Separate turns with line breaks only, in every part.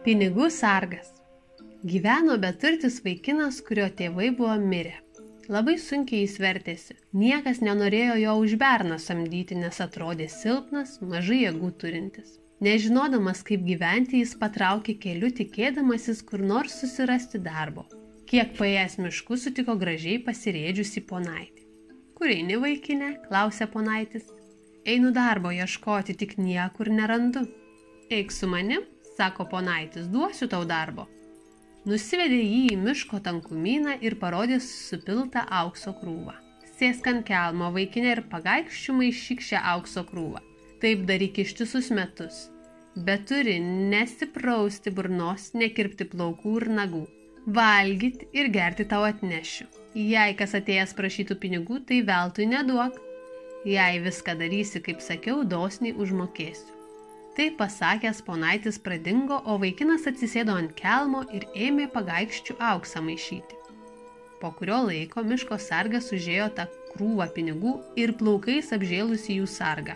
Pinigų sargas. Gyveno beturtis vaikinas, kurio tėvai buvo mirę. Labai sunkiai jis vertėsi. Niekas nenorėjo jo už berną samdyti, nes atrodė silpnas, mažai jėgų turintis. Nežinodamas, kaip gyventi, jis patraukė keliu, tikėdamasis kur nors susirasti darbo. Kiek paėjęs mišku sutiko gražiai pasirėdžiusi ponaitį. Kur eini, vaikine? Klausė ponaitis. Einu darbo ieškoti, tik niekur nerandu. Eik su manim, sako ponaitis, duosiu tau darbo. Nusivedė jį į miško tankumyną ir parodė supiltą aukso krūvą. Sėsk ant kelmo, vaikinė, ir pagaikščiu maišyk šią aukso krūvą. Taip daryk ištisus metus. Bet turi nesiprausti burnos, nekirpti plaukų ir nagų. Valgyt ir gerti tau atnešiu. Jei kas atėjęs prašytų pinigų, tai veltui neduok. Jei viską darysi, kaip sakiau, dosniai užmokėsiu. Tai pasakęs, ponaitis pradingo, o vaikinas atsisėdo ant kelmo ir ėmė pagaikščių auksą maišyti. Po kurio laiko miško sargas užėjo tą krūvą pinigų ir plaukais apžėlusi jų sargą.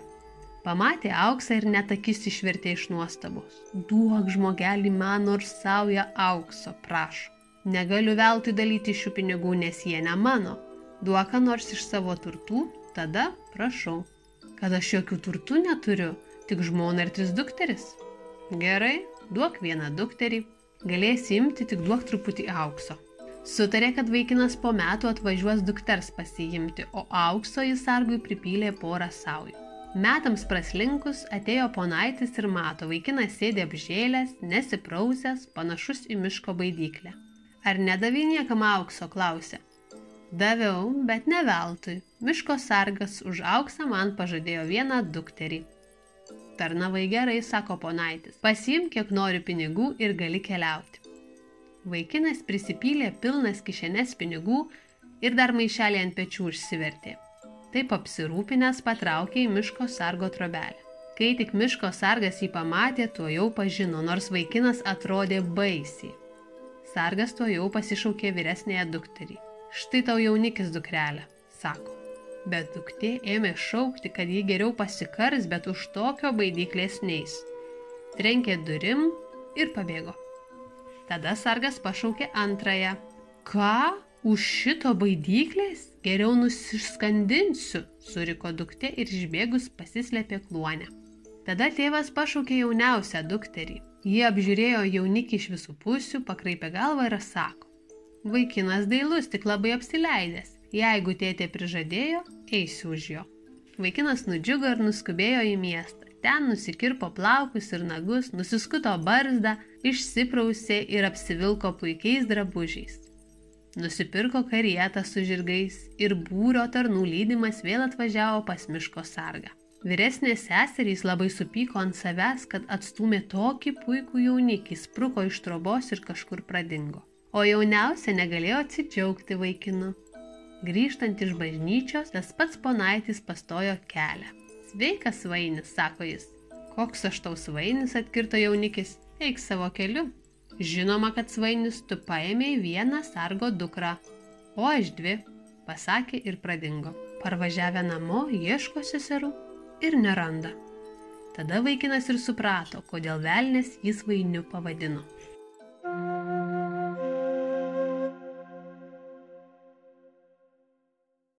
Pamatė auksą ir net akis išvertė iš nuostabos. Duok, žmogelį, man nors saują aukso, prašo. Negaliu veltui dalyti šių pinigų, nes jie ne mano. Duok ką nors iš savo turtų, tada prašau. Kad aš jokių turtų neturiu, tik žmona ir 3 dukteris. Gerai, duok vieną dukterį. Galėsi imti, tik duok truputį aukso. Sutarė, kad vaikinas po metų atvažiuos dukters pasiimti, o aukso jis sargui pripylė porą saujų. Metams praslinkus atėjo ponaitis ir mato, vaikinas sėdė apžėlęs, nesiprausęs, panašus į miško baidyklę. Ar nedavė niekam aukso, klausė. Daviau, bet ne veltui. Miško sargas už auksą man pažadėjo vieną dukterį. Tarnavai gerai, sako ponaitis. Pasiimk, kiek nori pinigų ir gali keliauti. Vaikinas prisipylė pilnas kišenes pinigų ir dar maišelį ant pečių užsivertė. Taip apsirūpinęs patraukė į miško sargo trobelę. Kai tik miško sargas jį pamatė, tuojau pažino, nors vaikinas atrodė baisiai. Sargas tuojau pasišaukė vyresnėje dukterį. Štai tau jaunikis, dukrelė, sako. Bet duktė ėmė šaukti, kad jį geriau pasikars, bet už tokio baidyklės neis. Trenkė durim ir pabėgo. Tada sargas pašaukė antrąją. Ką? Už šito baidyklės? Geriau nusiskandinsiu, suriko duktė ir išbėgus pasislėpė kluone. Tada tėvas pašaukė jauniausią dukterį. Jie apžiūrėjo jaunikį iš visų pusių, pakraipė galvą ir sako. Vaikinas dailus, tik labai apsileidęs. Jeigu tėtė prižadėjo, eisiu už jo. Vaikinas nudžiugo ir nuskubėjo į miestą. Ten nusikirpo plaukus ir nagus, nusiskuto barzdą, išsiprausė ir apsivilko puikiais drabužiais. Nusipirko karietą su žirgais ir būrio tarnų lydimas vėl atvažiavo pas miško sargą. Vyresnės seserys labai supyko ant savęs, kad atstūmė tokį puikų jaunikį, spruko iš trobos ir kažkur pradingo. O jauniausia negalėjo atsidžiaugti vaikinu. Grįžtant iš bažnyčios, tas pats ponaitis pastojo kelią. Sveikas, svainis, sako jis. Koks aš tau svainis, atkirto jaunikis, eik savo keliu. Žinoma, kad svainis, tu paėmei vieną sargo dukrą, o aš 2, pasakė ir pradingo. Parvažiavę namo, ieško seserų ir neranda. Tada vaikinas ir suprato, kodėl velnias jį svainiu pavadino.